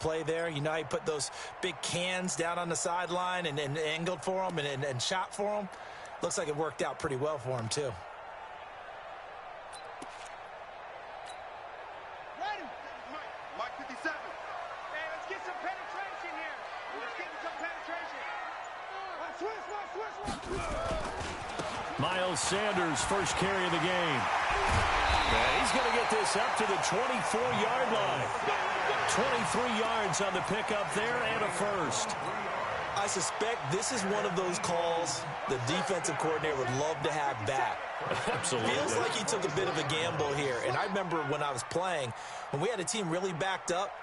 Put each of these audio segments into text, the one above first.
play there. You know, he put those big cans down on the sideline and angled for him and shot for him. Looks like it worked out pretty well for him, too. Ready? Mike 57. Hey, let's get some penetration here. Let's get some penetration. Switch. Miles Sanders, first carry of the game. And he's going to get this up to the 24-yard line. 23 yards on the pickup there and a first. I suspect this is one of those calls the defensive coordinator would love to have back. Absolutely. Feels like he took a bit of a gamble here. And I remember when I was playing, when we had a team really backed up,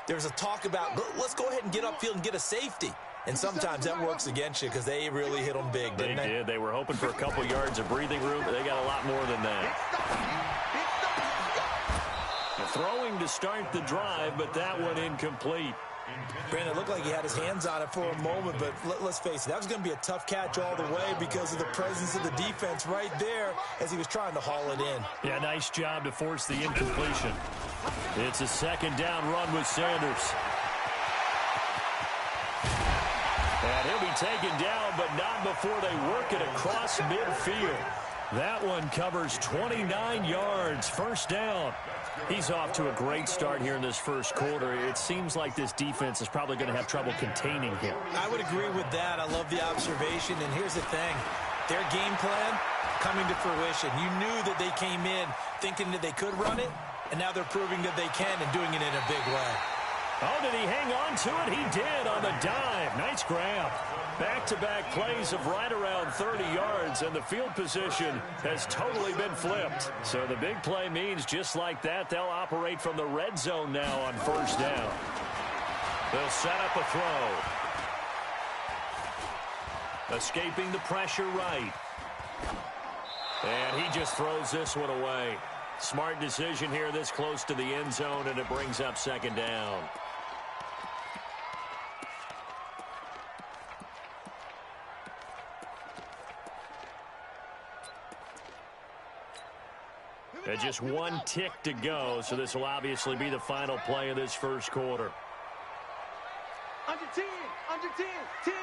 there was a talk about, let's go ahead and get upfield and get a safety. And sometimes that works against you because they really hit them big, didn't they? They did. They were hoping for a couple yards of breathing room, but they got a lot more than that. Throwing to start the drive, but that one incomplete. Brandon, it looked like he had his hands on it for a moment, but let's face it, that was going to be a tough catch all the way because of the presence of the defense right there as he was trying to haul it in. Yeah, nice job to force the incompletion. It's a second down run with Sanders. And he'll be taken down, but not before they work it across midfield. That one covers 29 yards, first down. He's off to a great start here in this first quarter. It seems like this defense is probably going to have trouble containing him. I would agree with that. I love the observation. And here's the thing. Their game plan coming to fruition. You knew that they came in thinking that they could run it, and now they're proving that they can and doing it in a big way. Oh, did he hang on to it? He did on the dive. Nice grab. Back-to-back plays of right around 30 yards, and the field position has totally been flipped. So the big play means just like that, they'll operate from the red zone now on first down. They'll set up a throw. Escaping the pressure right. And he just throws this one away. Smart decision here this close to the end zone, and it brings up second down. And just one tick to go, so this will obviously be the final play of this first quarter. Under 10, 10.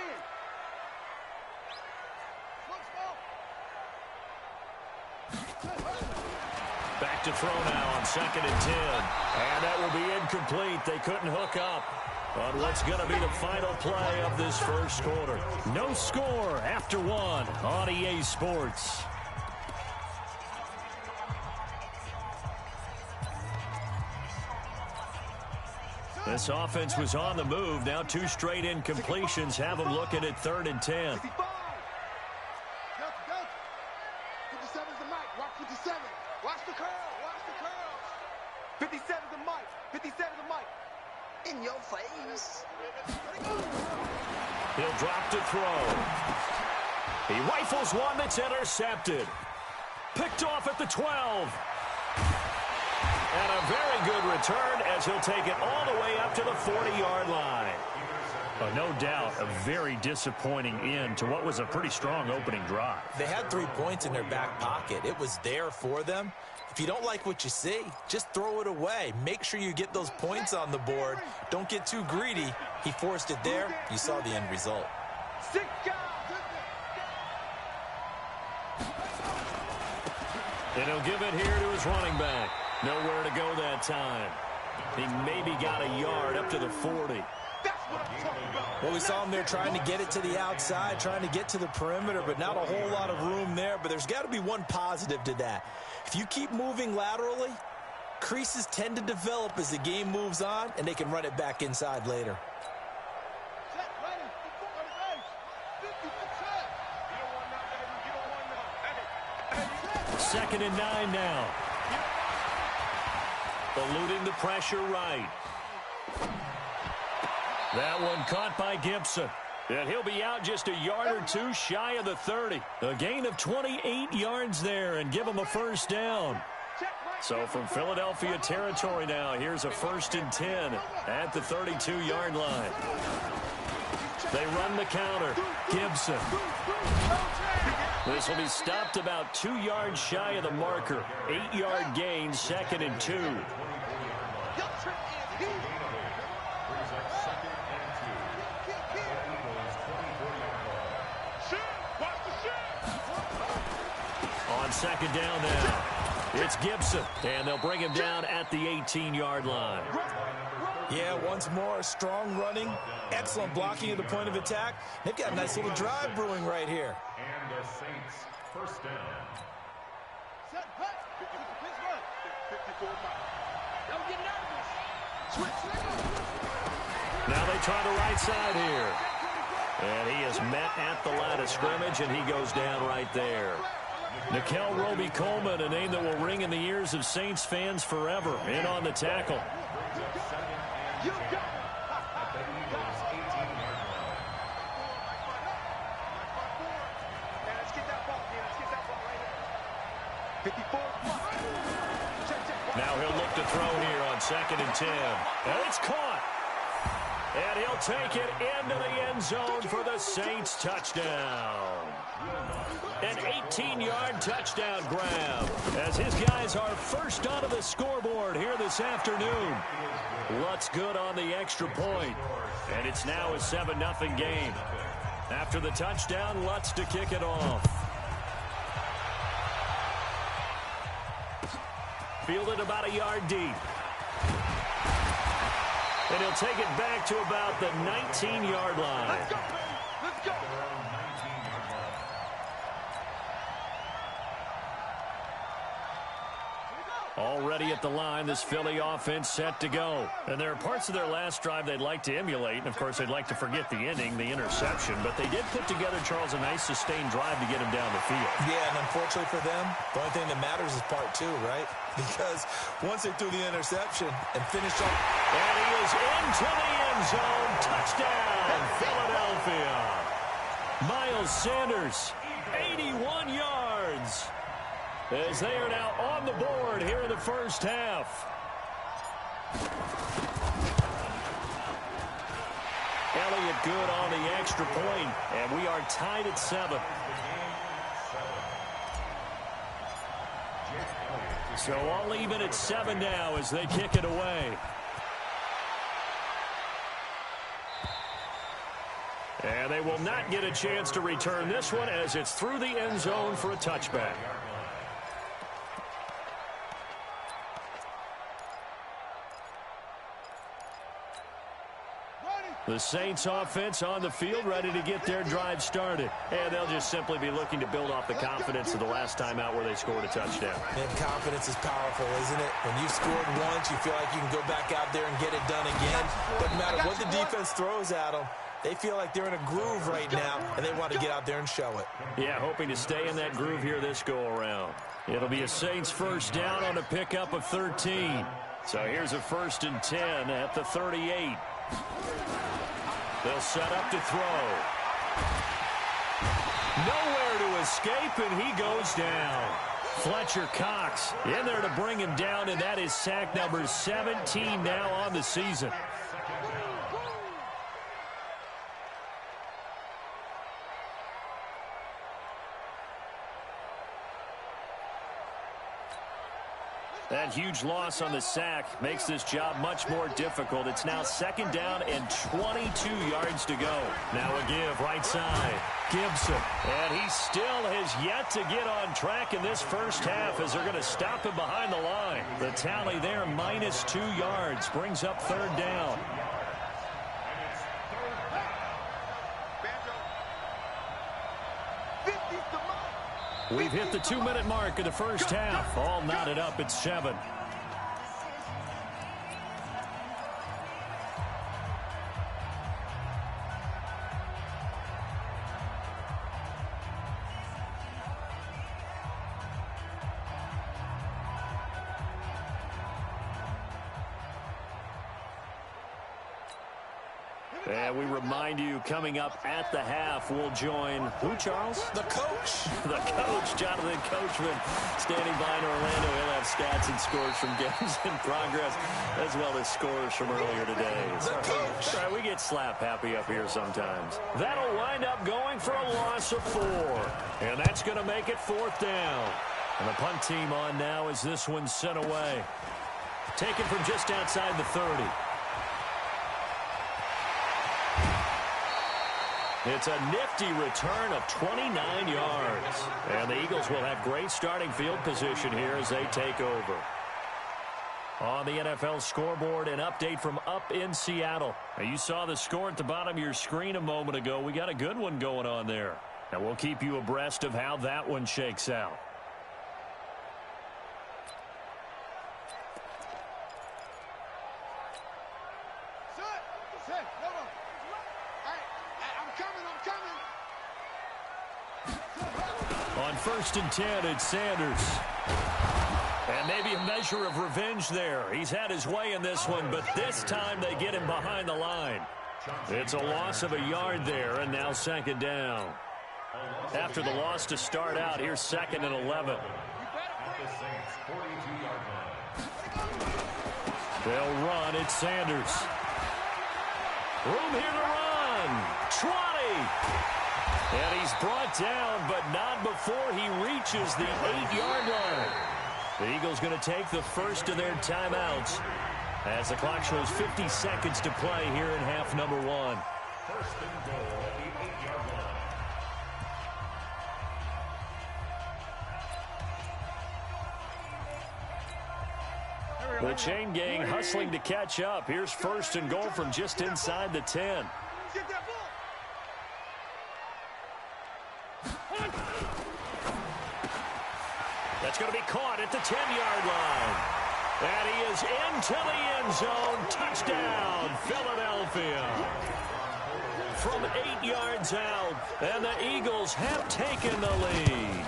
Back to throw now on 2nd and 10. And that will be incomplete. They couldn't hook up on what's going to be the final play of this first quarter. No score after one on EA Sports. This offense was on the move. Now 2 straight incompletions have them looking at 3rd and 10. 57's the mic. Watch 57. Watch the curl. Watch the curls. 57's the mic. 57's the mic. In your face. He'll drop to throw. He rifles one that's intercepted. Picked off at the 12. And a very good return as he'll take it all the way up to the 40-yard line. No doubt a very disappointing end to what was a pretty strong opening drive. They had 3 points in their back pocket. It was there for them. If you don't like what you see, just throw it away. Make sure you get those points on the board. Don't get too greedy. He forced it there. You saw the end result. And he'll give it here to his running back. Nowhere to go that time. He maybe got a yard up to the 40. Well, we saw him there trying to get it to the outside, trying to get to the perimeter, but not a whole lot of room there. But there's got to be one positive to that. If you keep moving laterally, creases tend to develop as the game moves on, and they can run it back inside later. 2nd and 9 now. Eluding the pressure right. That one caught by Gibson. And he'll be out just a yard or 2 shy of the 30. A gain of 28 yards there and give him a first down. So from Philadelphia territory now, here's a 1st and 10 at the 32-yard line. They run the counter. Gibson. This will be stopped about 2 yards shy of the marker. 8-yard gain, 2nd and 2. on second down now. It's Gibson, and they'll bring him down at the 18-yard line. Yeah, once more, strong running, excellent blocking at the point of attack. They've got a nice little drive brewing right here. And the Saints first down. Set, hut. Pittsburgh. 54 miles. Don't get nervous. Switch. Now they try the right side here. And he is met at the line of scrimmage, and he goes down right there. Nikel Roby-Coleman, a name that will ring in the ears of Saints fans forever, in on the tackle. You got it. Let's get that ball, man. Let's get that ball right here. 54. Now he'll look to throw here on 2nd and 10. And it's caught. And he'll take it into the end zone for the Saints touchdown. An 18-yard touchdown grab as his guys are first onto the scoreboard here this afternoon. Lutz good on the extra point, and it's now a 7-0 game. After the touchdown, Lutz to kick it off. Fielded about a yard deep. And he'll take it back to about the 19-yard line. Let's go, baby. Let's go. Already at the line, this Philly offense set to go. And there are parts of their last drive they'd like to emulate. And, of course, they'd like to forget the ending, the interception. But they did put together, Charles, a nice sustained drive to get him down the field. Yeah, and unfortunately for them, the only thing that matters is part 2, right? Because once they threw the interception and finished off. And he is into the end zone. Touchdown, Philadelphia. Miles Sanders, 81 yards. As they are now on the board here in the first half. Elliott good on the extra point, and we are tied at 7. So all even at 7 now as they kick it away. And they will not get a chance to return this one as it's through the end zone for a touchback. The Saints offense on the field ready to get their drive started. And they'll just simply be looking to build off the confidence of the last time out where they scored a touchdown. And confidence is powerful, isn't it? When you've scored once, you feel like you can go back out there and get it done again. Doesn't matter what the defense throws at them. They feel like they're in a groove right now, and they want to get out there and show it. Yeah, hoping to stay in that groove here this go-around. It'll be a Saints first down on a pickup of 13. So here's a 1st and 10 at the 38. They'll set up to throw. Nowhere to escape, and he goes down. Fletcher Cox in there to bring him down, and that is sack number 17 now on the season. That huge loss on the sack makes this job much more difficult. It's now 2nd down and 22 yards to go. Now a give right side. Gibson. And he still has yet to get on track in this first half as they're going to stop him behind the line. The tally there, -2 yards, brings up 3rd down. We've hit the 2-minute mark of the first half. All knotted up at 7. And we remind you, coming up at the half, we'll join who, Charles? The coach. The coach, Jonathan Coachman, standing by in Orlando. He'll have stats and scores from games in progress, as well as scores from earlier today. The coach. All right, we get slap happy up here sometimes. That'll wind up going for a loss of 4. And that's going to make it 4th down. And the punt team on now as this one's sent away. Taken from just outside the 30. It's a nifty return of 29 yards. And the Eagles will have great starting field position here as they take over. On the NFL scoreboard, an update from up in Seattle. Now, you saw the score at the bottom of your screen a moment ago. We got a good one going on there. Now, we'll keep you abreast of how that one shakes out. On 1st and 10, it's Sanders. And maybe a measure of revenge there. He's had his way in this one, but this time they get him behind the line. It's a loss of a yard there, and now 2nd down. After the loss to start out, here's 2nd and 11. They'll run. It's Sanders. Room here to run. 20. And he's brought down, but not before he reaches the 8-yard line. The Eagles going to take the first of their timeouts as the clock shows 50 seconds to play here in half number 1. 1st and goal at the 8-yard line. The chain gang hustling to catch up. Here's 1st and goal from just inside the 10. That's going to be caught at the 10-yard line. And he is into the end zone. Touchdown, Philadelphia. From 8 yards out, and the Eagles have taken the lead.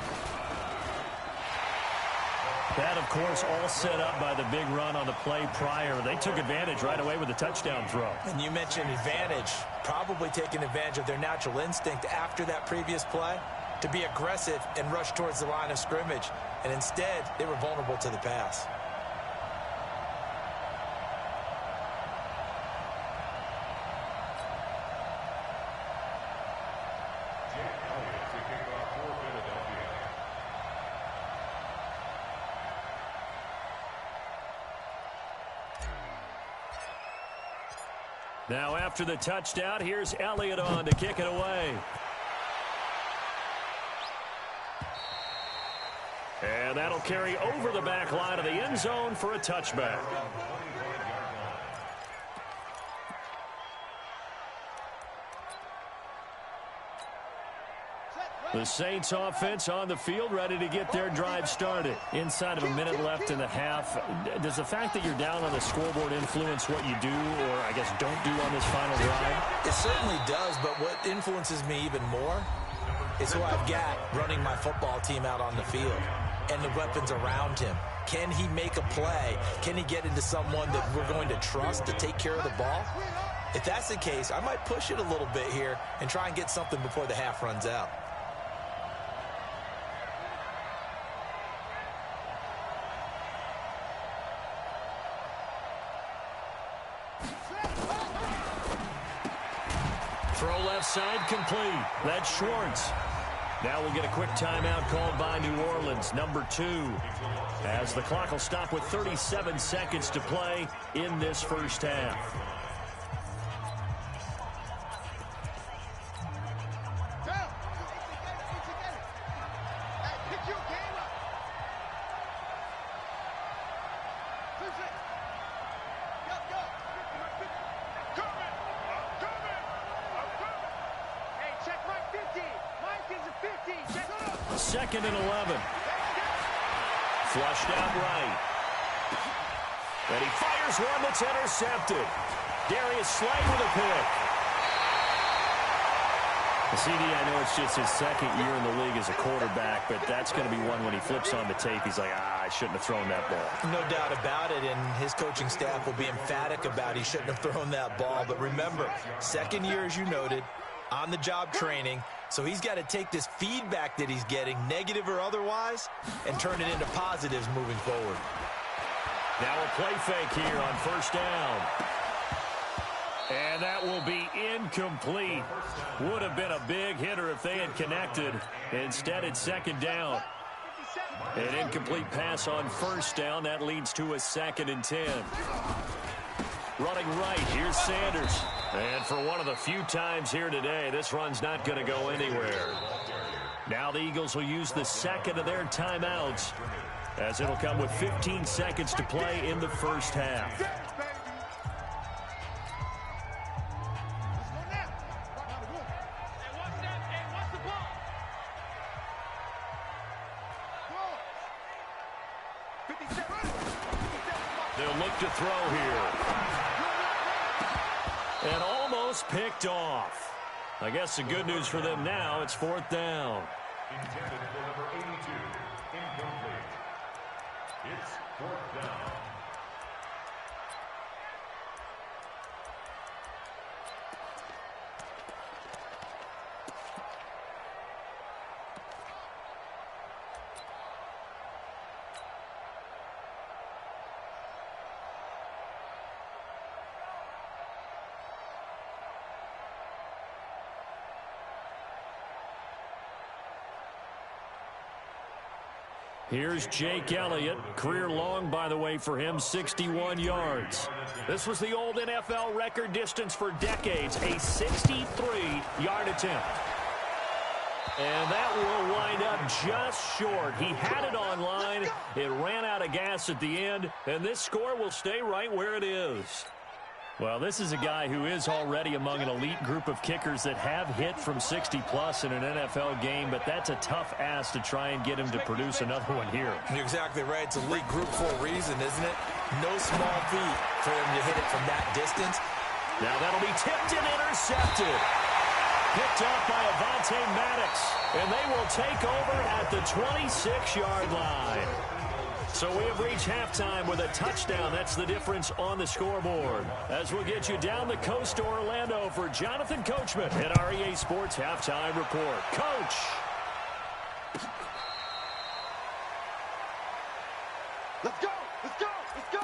That, of course, all set up by the big run on the play prior. They took advantage right away with the touchdown throw. And you mentioned advantage, probably taking advantage of their natural instinct after that previous play to be aggressive and rush towards the line of scrimmage. And instead, they were vulnerable to the pass. Now after the touchdown, here's Elliott on to kick it away. And that'll carry over the back line of the end zone for a touchback. The Saints offense on the field ready to get their drive started. Inside of a minute left in the half. Does the fact that you're down on the scoreboard influence what you do or, I guess, don't do on this final drive? It certainly does, but what influences me even more is who I've got running my football team out on the field and the weapons around him. Can he make a play? Can he get into someone that we're going to trust to take care of the ball? If that's the case, I might push it a little bit here and try and get something before the half runs out. Throw left side complete. That's Schwartz. Now we'll get a quick timeout called by New Orleans, number 2, as the clock will stop with 37 seconds to play in this first half. Second and 11. Flushed out right. And he fires one that's intercepted. Darius Slay with a pick. CD, I know it's just his second year in the league as a quarterback, but that's going to be one when he flips on the tape. He's like, I shouldn't have thrown that ball. No doubt about it, and his coaching staff will be emphatic about he shouldn't have thrown that ball. But remember, second year, as you noted, on-the-job training. So he's got to take this feedback that he's getting, negative or otherwise, and turn it into positives moving forward. Now a play fake here on first down. And that will be incomplete. Would have been a big hitter if they had connected. Instead, it's second down. An incomplete pass on first down. That leads to a 2nd and 10. Running right, here's Sanders. And for one of the few times here today, this run's not going to go anywhere. Now the Eagles will use the second of their timeouts, as it'll come with 15 seconds to play in the first half. They'll look to throw here. And almost picked off. I guess the good news for them now, it's fourth down. Intended for number 82. Incomplete. It's fourth down. Here's Jake Elliott. Career long, by the way, for him, 61 yards. This was the old NFL record distance for decades, a 63-yard attempt. And that will wind up just short. He had it on line. It ran out of gas at the end, and this score will stay right where it is. Well, this is a guy who is already among an elite group of kickers that have hit from 60-plus in an NFL game, but that's a tough ask to try and get him to produce another one here. You're exactly right. It's a elite group for a reason, isn't it? No small feat for him to hit it from that distance. Now that'll be tipped and intercepted. Picked up by Avonte Maddox, and they will take over at the 26-yard line. So we have reached halftime with a touchdown. That's the difference on the scoreboard. As we'll get you down the coast to Orlando for Jonathan Coachman at our EA Sports Halftime Report. Coach. Let's go! Let's go! Let's go!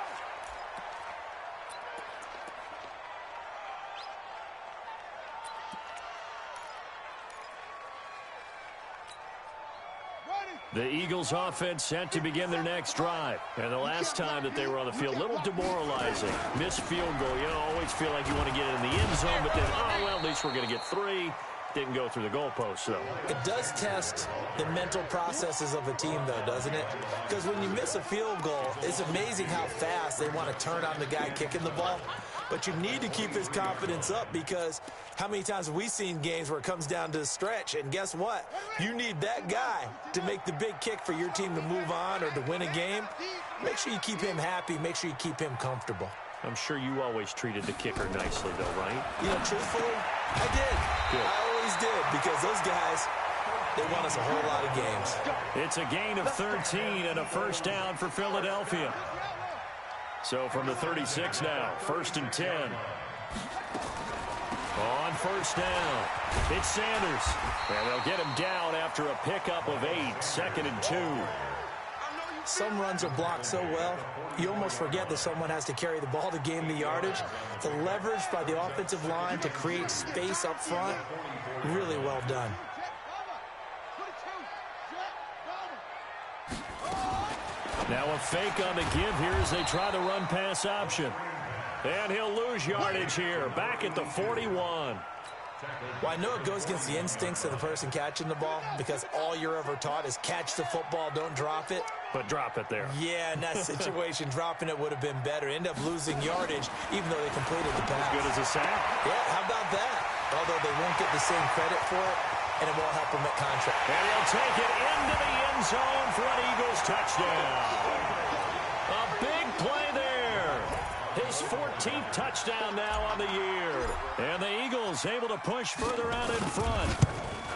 The Eagles offense set to begin their next drive. And the last time that they were on the field, a little demoralizing. Missed field goal. You always feel like you want to get it in the end zone, but then, oh, well, at least we're going to get three. Didn't go through the goalpost, though. It does test the mental processes of a team, though, doesn't it? Because when you miss a field goal, it's amazing how fast they want to turn on the guy kicking the ball. But you need to keep his confidence up, because how many times have we seen games where it comes down to the stretch? And guess what? You need that guy to make the big kick for your team to move on or to win a game. Make sure you keep him happy. Make sure you keep him comfortable. I'm sure you always treated the kicker nicely, though, right? You know, truthfully, I did. Good. I always did, because those guys, they won us a whole lot of games. It's a gain of 13 and a first down for Philadelphia. So from the 36 now, 1st and 10. On first down, it's Sanders. And they'll get him down after a pickup of 8, 2nd and 2. Some runs are blocked so well, you almost forget that someone has to carry the ball to gain the yardage. The leverage by the offensive line to create space up front, really well done. Now a fake on the give here as they try the run-pass option. And he'll lose yardage here, back at the 41. Well, I know it goes against the instincts of the person catching the ball, because all you're ever taught is catch the football, don't drop it. But drop it there. Yeah, in that situation, dropping it would have been better. End up losing yardage, even though they completed the pass. As good as a sack. Yeah, how about that? Although they won't get the same credit for it, and it won't help them at contract. And he'll take it into the end zone for an Eagles touchdown. A big play there. His 14th touchdown now on the year. And the Eagles able to push further out in front.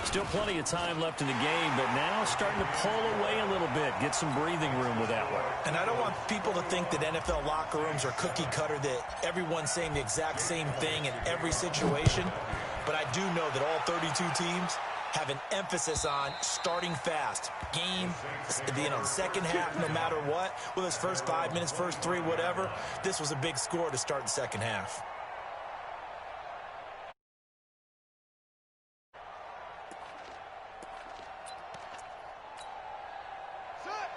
Still plenty of time left in the game, but now starting to pull away a little bit, get some breathing room with that one. And I don't want people to think that NFL locker rooms are cookie cutter, that everyone's saying the exact same thing in every situation. But I do know that all 32 teams have an emphasis on starting fast. Game, second half, no matter what. Whether it's first 5 minutes, first 3, whatever. This was a big score to start the second half.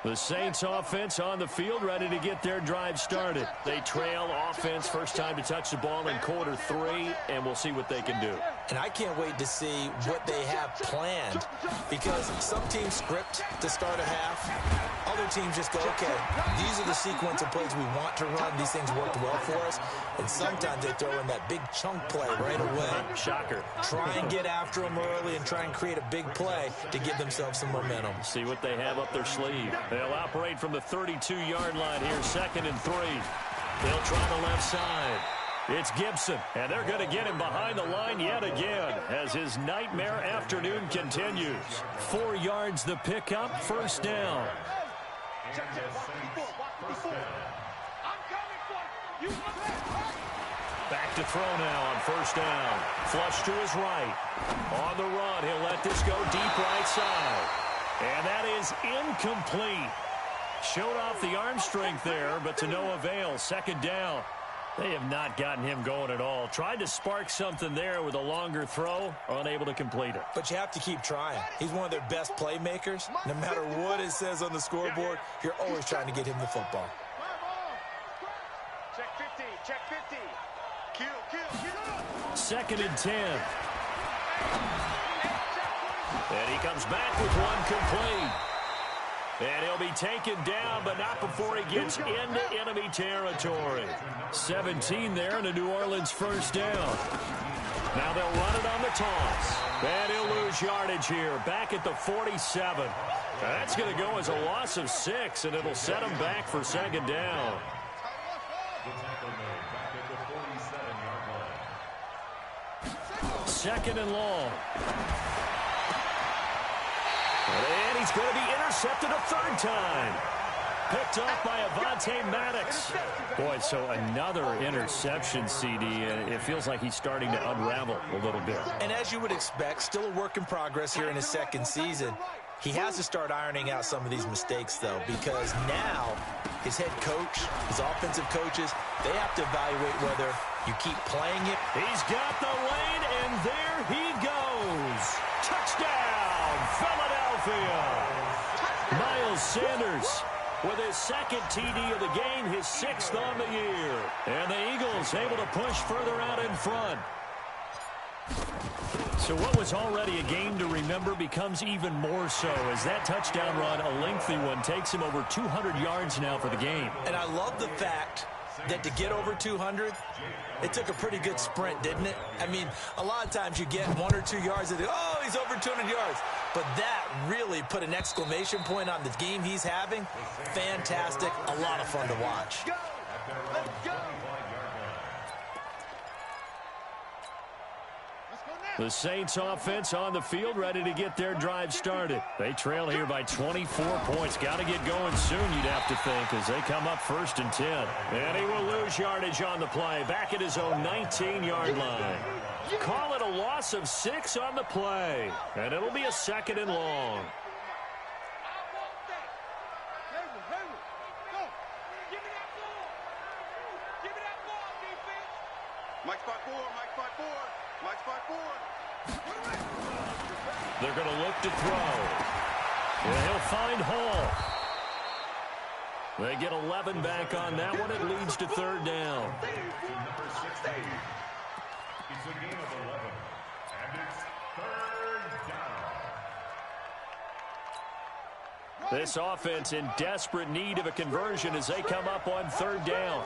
The Saints offense on the field, ready to get their drive started. They trail offense, first time to touch the ball in quarter 3, and we'll see what they can do. And I can't wait to see what they have planned, because some teams script to start a half. Other teams just go, okay, these are the sequence of plays we want to run. These things worked well for us. And sometimes they throw in that big chunk play right away. Shocker. Try and get after them early and try and create a big play to give themselves some momentum. See what they have up their sleeve. They'll operate from the 32-yard line here, 2nd and 3. They'll try the left side. It's Gibson, and they're going to get him behind the line yet again as his nightmare afternoon continues. 4 yards the pickup, first down. Back to throw now on first down. Flush to his right. On the run, he'll let this go deep right side. And that is incomplete. Showed off the arm strength there, but to no avail. 2nd down. They have not gotten him going at all. Tried to spark something there with a longer throw, unable to complete it. But you have to keep trying. He's one of their best playmakers. No matter what it says on the scoreboard, you're always trying to get him the football. Check 50, check 50. Kill. 2nd and 10. And he comes back with one complete. And he'll be taken down, but not before he gets into enemy territory. 17 there, and a New Orleans first down. Now they'll run it on the toss. And he'll lose yardage here, back at the 47. That's going to go as a loss of 6, and it'll set him back for 2nd down. Second and long. And he's going to be intercepted a 3rd time. Picked off by Avonte Maddox. Boy, so another interception, CD. It feels like he's starting to unravel a little bit. And as you would expect, still a work in progress here in his 2nd season. He has to start ironing out some of these mistakes, though, because now his head coach, his offensive coaches, they have to evaluate whether you keep playing it. He's got the lane, and there he goes. Touchdown, Philadelphia. Miles Sanders with his 2nd TD of the game, his 6th on the year. And the Eagles able to push further out in front. So what was already a game to remember becomes even more so as that touchdown run, a lengthy one, takes him over 200 yards now for the game. And I love the fact that to get over 200, it took a pretty good sprint, didn't it? I mean, a lot of times you get 1 or 2 yards and oh, he's over 200 yards. But that really put an exclamation point on the game he's having. Fantastic. A lot of fun to watch. Let's go. The Saints offense on the field, ready to get their drive started. They trail here by 24 points. Got to get going soon, you'd have to think, as they come up 1st and 10. And he will lose yardage on the play, back at his own 19-yard line. Call it a loss of 6 on the play, and it'll be a 2nd and long. Mike spot 4, Mike spot 4, Mike spot 4. They're going to look to throw. And he'll find Hall. They get 11 back on that one. It leads to 3rd down. Number 16. It's a game of 11. And it's 3rd down. This offense in desperate need of a conversion as they come up on 3rd down.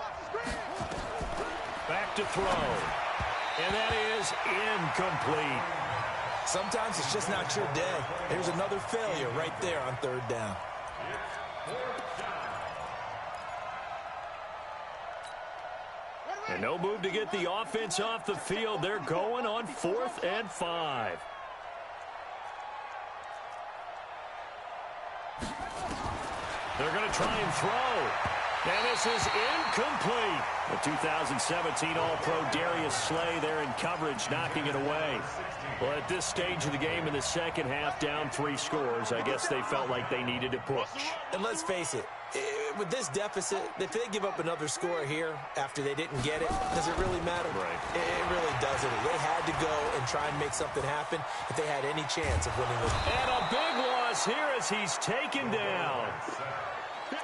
Back to throw. And that is incomplete. Sometimes it's just not your day. There's another failure right there on 3rd down. And no move to get the offense off the field. They're going on 4th and 5. They're going to try and throw. And this is incomplete. The 2017 All-Pro Darius Slay there in coverage, knocking it away. Well, at this stage of the game in the 2nd half, down 3 scores, I guess they felt like they needed to push. And let's face it, with this deficit, if they give up another score here after they didn't get it, does it really matter? Right. It really doesn't. They had to go and try and make something happen if they had any chance of winning this. And a big loss here as he's taken down.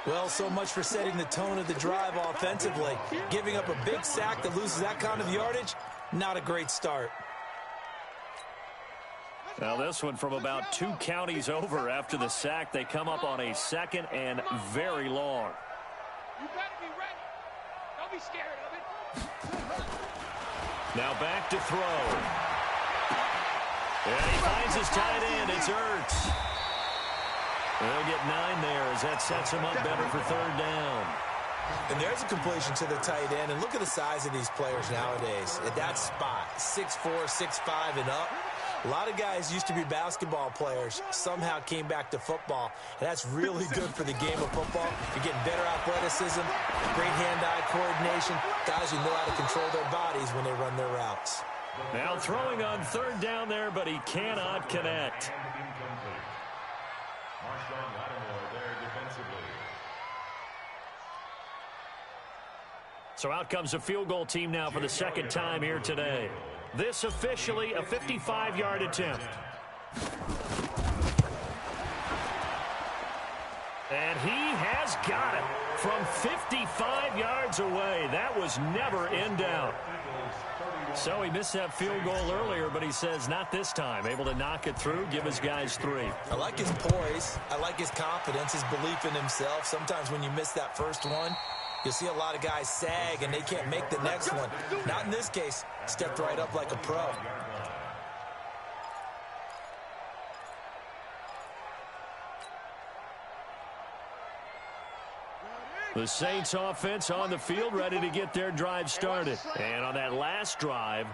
Well, so much for setting the tone of the drive offensively. Giving up a big sack that loses that kind of yardage, not a great start. Now this one from about 2 counties over after the sack. They come up on a 2nd and very long. You better be ready. Don't be scared of it. Now back to throw. And he finds his tight end. It's Ertz. They'll get 9 there as that sets him up better for 3rd down. And there's a completion to the tight end. And look at the size of these players nowadays. At that spot, 6'4", 6'5", and up. A lot of guys used to be basketball players, somehow came back to football. And that's really good for the game of football. You're getting better athleticism, great hand-eye coordination, guys who know how to control their bodies when they run their routes. Now throwing on 3rd down there, but he cannot connect. So out comes a field goal team now for the 2nd time here today. This officially a 55-yard attempt. And he has got it from 55 yards away. That was never in doubt. So he missed that field goal earlier, but he says not this time. Able to knock it through, give his guys 3. I like his poise. I like his confidence, his belief in himself. Sometimes when you miss that first one, you'll see a lot of guys sag and they can't make the next one. Not in this case. Stepped right up like a pro. The Saints offense on the field, ready to get their drive started. And on that last drive,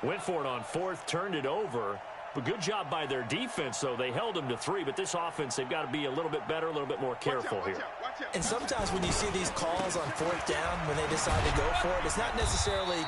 went for it on 4th, turned it over. But good job by their defense, though. They held them to 3, but this offense, they've got to be a little bit better, a little bit more careful here. And sometimes when you see these calls on 4th down, when they decide to go for it, it's not necessarily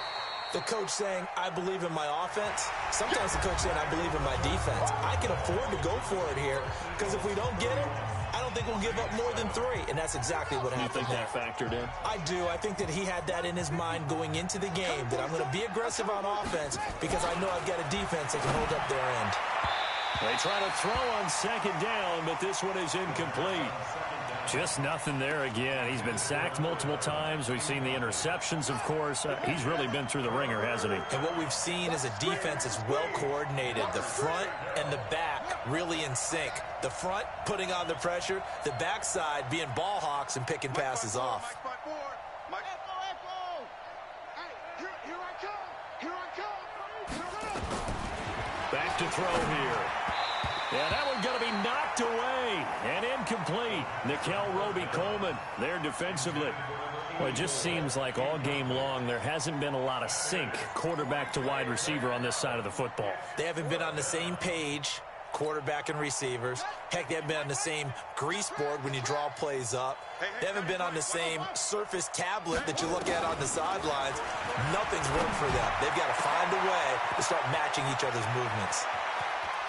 the coach saying, I believe in my offense. Sometimes the coach saying, I believe in my defense. I can afford to go for it here, because if we don't get it, I don't think we'll give up more than 3, and that's exactly what happened. You think that factored in? I do. I think that he had that in his mind going into the game, that I'm going to be aggressive on offense because I know I've got a defense that can hold up their end. They try to throw on 2nd down, but this one is incomplete. Just nothing there again. He's been sacked multiple times. We've seen the interceptions, of course. He's really been through the ringer, hasn't he? And what we've seen is a defense that's well coordinated. The front and the back really in sync. The front putting on the pressure, the backside being ball hawks and picking passes off. Back to throw here. Yeah, that one's going to be knocked away and incomplete. Nikel Roby-Coleman there defensively. Well, it just seems like all game long there hasn't been a lot of sync quarterback to wide receiver on this side of the football. They haven't been on the same page, quarterback and receivers. Heck, they haven't been on the same grease board when you draw plays up. They haven't been on the same surface tablet that you look at on the sidelines. Nothing's worked for them. They've got to find a way to start matching each other's movements.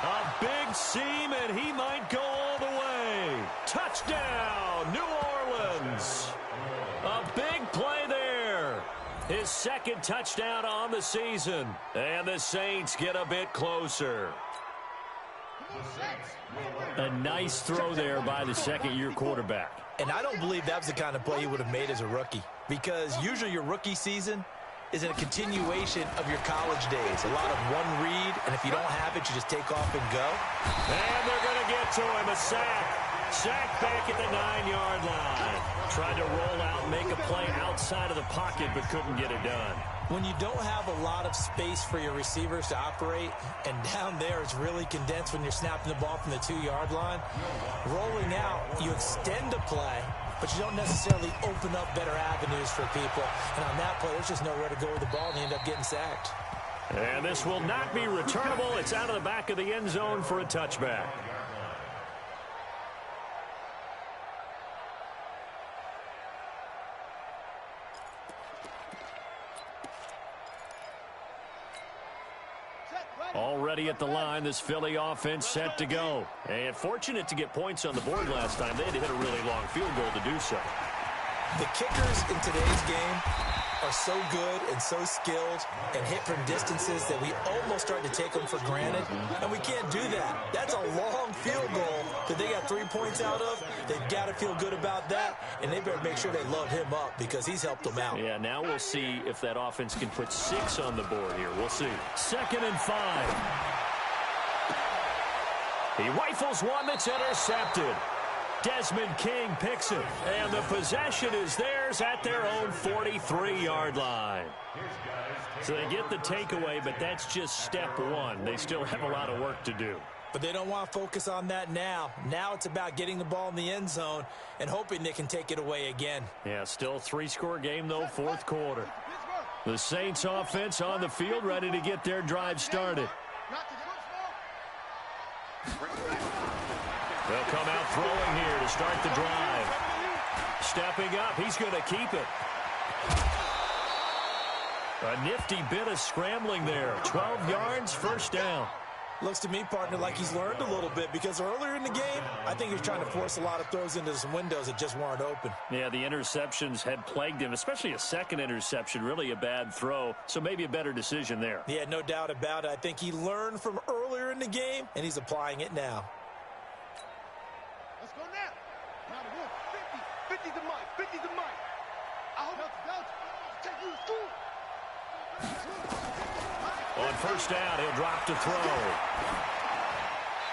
A big seam, and he might go all the way. Touchdown, New Orleans. A big play there. His 2nd touchdown on the season. And the Saints get a bit closer. A nice throw there by the 2nd-year quarterback. And I don't believe that was the kind of play he would have made as a rookie, because usually your rookie season is a continuation of your college days. A lot of one read, and if you don't have it, you just take off and go. And they're going to get to him. A sack. Sack back at the 9-yard line. Tried to roll out, make a play outside of the pocket, but couldn't get it done. When you don't have a lot of space for your receivers to operate, and down there it's really condensed when you're snapping the ball from the 2-yard line, rolling out, you extend a play, but you don't necessarily open up better avenues for people. And on that play, there's just nowhere to go with the ball, and you end up getting sacked. And this will not be returnable. It's out of the back of the end zone for a touchback. Already at the line, this Philly offense set to go. And fortunate to get points on the board last time. They had to hit a really long field goal to do so. The kickers in today's game are so good and so skilled and hit from distances that we almost start to take them for granted, and we can't do that. That's a long field goal that they got 3 points out of. They've got to feel good about that, and they better make sure they load him up because he's helped them out. Yeah, now we'll see if that offense can put 6 on the board here. We'll see. 2nd and 5. He rifles one that's intercepted. Desmond King picks it, and the possession is theirs at their own 43-yard line. So they get the takeaway, but that's just step one. They still have a lot of work to do. But they don't want to focus on that now. Now it's about getting the ball in the end zone and hoping they can take it away again. Yeah, still 3-score game, though, 4th quarter. The Saints offense on the field, ready to get their drive started. They'll come out throwing here to start the drive. Stepping up, he's going to keep it. A nifty bit of scrambling there. 12 yards, 1st down. Looks to me, partner, like he's learned a little bit because earlier in the game, I think he's trying to force a lot of throws into some windows that just weren't open. Yeah, the interceptions had plagued him, especially a second interception, really a bad throw, so maybe a better decision there. Yeah, no doubt about it. I think he learned from earlier in the game, and he's applying it now. Let's go now. Now the 50. 50's the mic. 50's the mic. I hope that's take you to school. On 1st down, he'll drop to throw.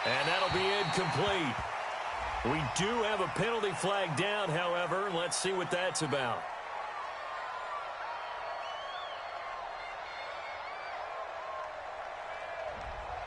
And that'll be incomplete. We do have a penalty flag down, however. Let's see what that's about.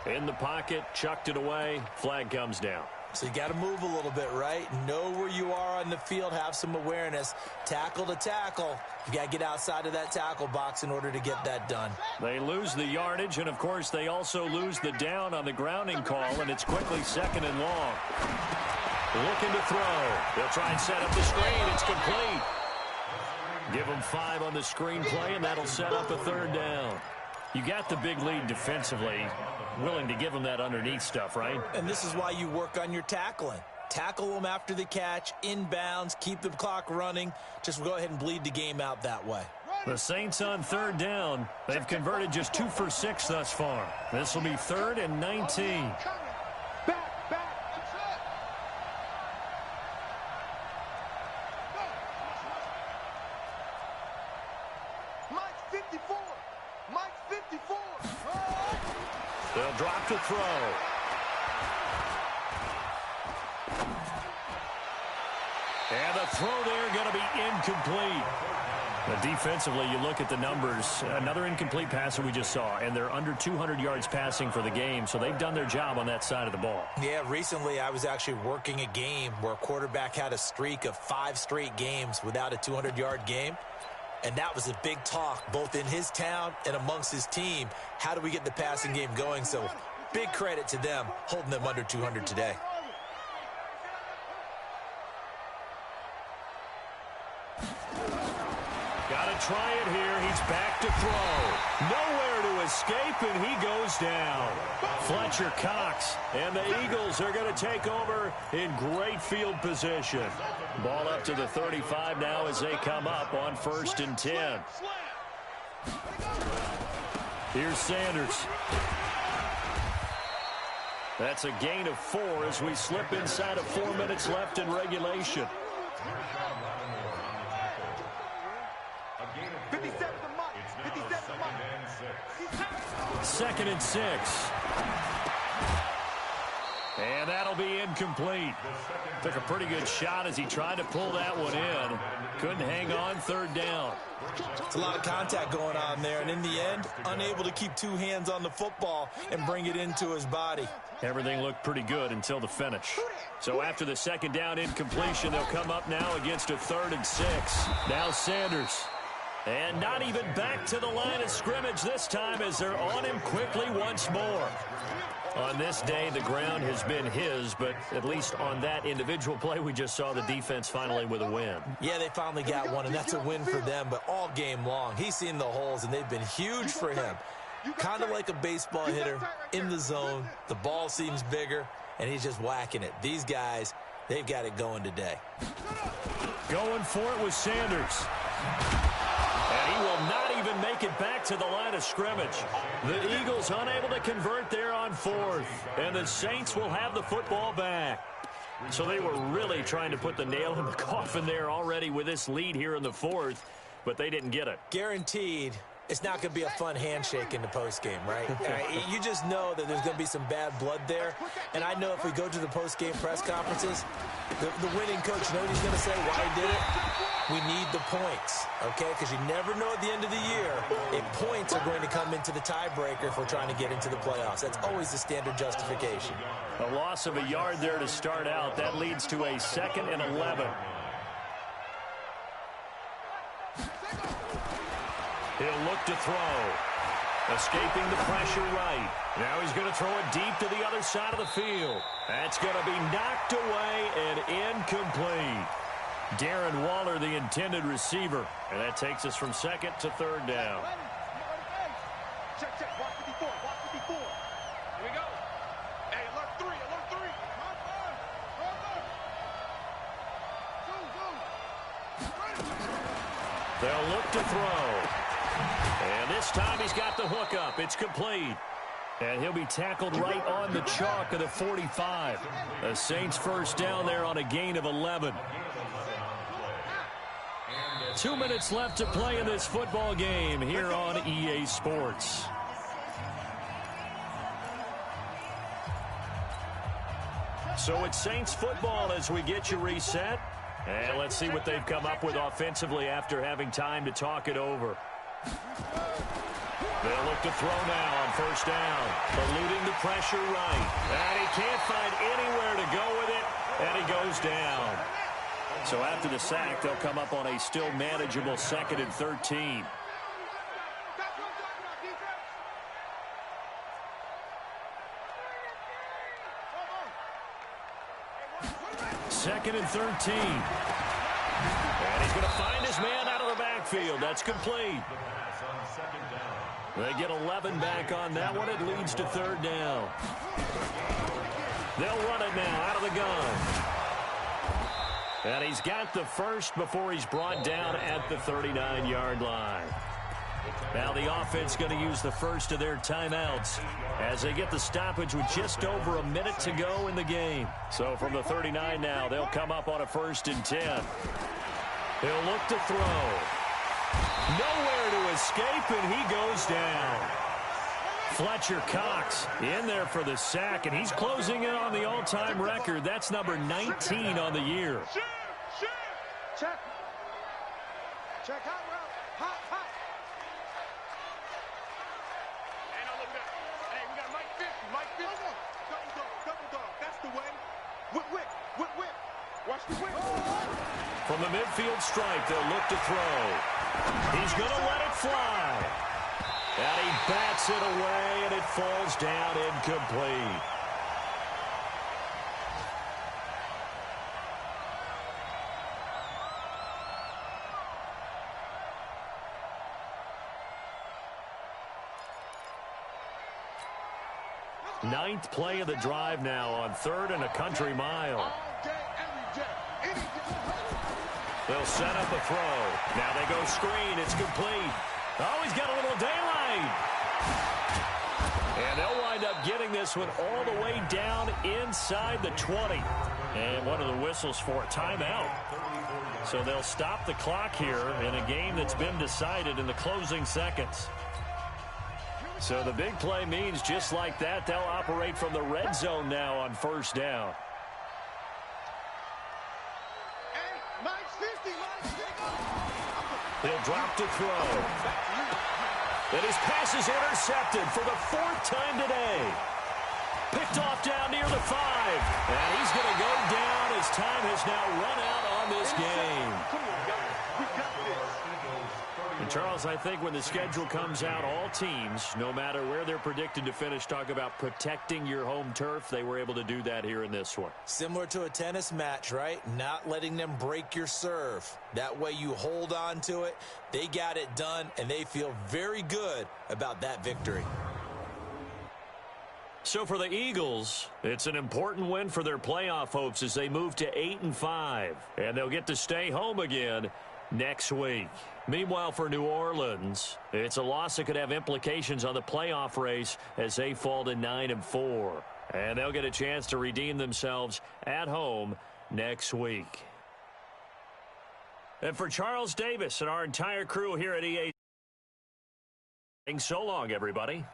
In the pocket, chucked it away. Flag comes down. So you got to move a little bit, right? Know where you are on the field. Have some awareness. Tackle to tackle. You got to get outside of that tackle box in order to get that done. They lose the yardage, and, of course, they also lose the down on the grounding call, and it's quickly 2nd and long. Looking to throw. They'll try and set up the screen. It's complete. Give them 5 on the screen play, and that'll set up a 3rd down. You got the big lead defensively. Willing to give them that underneath stuff, right? And this is why you work on your tackling. Tackle them after the catch, inbounds, keep the clock running. Just go ahead and bleed the game out that way. The Saints on 3rd down. They've converted just 2 for 6 thus far. This will be 3rd and 19. They'll drop to throw. And the throw there going to be incomplete. But defensively, you look at the numbers. Another incomplete passer we just saw, and they're under 200 yards passing for the game, so they've done their job on that side of the ball. Yeah, recently I was actually working a game where a quarterback had a streak of 5 straight games without a 200-yard game. And that was a big talk, both in his town and amongst his team. How do we get the passing game going? So big credit to them, holding them under 200 today. Got to try it here. He's back to throw. Nowhere to escape, and he goes down. Fletcher Cox, and the Eagles are going to take over in great field position. Ball up to the 35 now as they come up on 1st and 10. Here's Sanders. That's a gain of 4 as we slip inside of 4 minutes left in regulation. 2nd and 6. And that'll be incomplete. Took a pretty good shot as he tried to pull that one in. Couldn't hang on. 3rd down. It's a lot of contact going on there, and in the end, unable to keep 2 hands on the football and bring it into his body. Everything looked pretty good until the finish. So after the 2nd down incompletion, they'll come up now against a 3rd and 6. Now Sanders. And not even back to the line of scrimmage this time as they're on him quickly once more. On this day, the ground has been his, but at least on that individual play, we just saw the defense finally with a win. Yeah, they finally got one, and that's a win for them, but all game long, he's seen the holes, and they've been huge for him. Kind of like a baseball hitter in the zone. The ball seems bigger, and he's just whacking it. These guys, they've got it going today. Going for it with Sanders. And he will take it back to the line of scrimmage. The Eagles unable to convert there on 4th, and the Saints will have the football back. So they were really trying to put the nail in the coffin there already with this lead here in the 4th, but they didn't get it. Guaranteed. It's not going to be a fun handshake in the postgame, right? You just know that there's going to be some bad blood there. And I know if we go to the postgame press conferences, the winning coach, you know what he's going to say, why he did it? We need the points, okay? Because you never know at the end of the year if points are going to come into the tiebreaker if we're trying to get into the playoffs. That's always the standard justification. A loss of a yard there to start out. That leads to a 2nd and 11. He'll look to throw. Escaping the pressure right. Now he's going to throw it deep to the other side of the field. That's going to be knocked away and incomplete. Darren Waller, the intended receiver. And that takes us from 2nd to 3rd down. Check, watch 54, watch 54. Here we go. Hey, alert 3, alert 3. They'll look to throw. And this time he's got the hook up. It's complete. And he'll be tackled right on the chalk of the 45. The Saints first down there on a gain of 11. 2 minutes left to play in this football game here on EA Sports. So it's Saints football as we get you reset. And let's see what they've come up with offensively after having time to talk it over. They'll look to throw now on first down. Eluding the pressure right. And he can't find anywhere to go with it. And he goes down. So after the sack, they'll come up on a still manageable 2nd and 13. Second and 13. And he's going to find his man out of the backfield. That's complete. They get 11 back on that one. It leads to 3rd down. They'll run it now out of the gun. And he's got the first before he's brought down at the 39-yard line. Now the offense going to use the first of their timeouts as they get the stoppage with just over a minute to go in the game. So from the 39 now, they'll come up on a 1st and 10. He'll look to throw. Nowhere to escape, and he goes down. Fletcher Cox in there for the sack, and he's closing in on the all-time record. That's number 19 on the year. Check. Check hot route. Hot. Hey, now look at that. Hey, we got Mike 50. Mike 50. Double dog. That's the way. Whip. Watch the whip. From the midfield stripe, they'll look to throw. He's going to let it fly. And he bats it away, and it falls down incomplete. Ninth play of the drive now on 3rd and a country mile. All day, every day. Any day. They'll set up a throw. Now they go screen. It's complete. Oh, he's got a little daylight. And they'll wind up getting this one all the way down inside the 20. And one of the whistles for a timeout. So they'll stop the clock here in a game that's been decided in the closing seconds. So the big play means just like that, they'll operate from the red zone now on first down. He'll drop to throw. And his pass is intercepted for the 4th time today. Picked off down near the 5. And he's going to go down as time has now run out on this game. And Charles, I think when the schedule comes out, all teams, no matter where they're predicted to finish, talk about protecting your home turf. They were able to do that here in this one. Similar to a tennis match, right? Not letting them break your serve. That way you hold on to it. They got it done, and they feel very good about that victory. So for the Eagles, it's an important win for their playoff hopes as they move to 8-5. And they'll get to stay home again next week. Meanwhile, for New Orleans, it's a loss that could have implications on the playoff race as they fall to 9-4. And they'll get a chance to redeem themselves at home next week. And for Charles Davis and our entire crew here at EA, so long, everybody.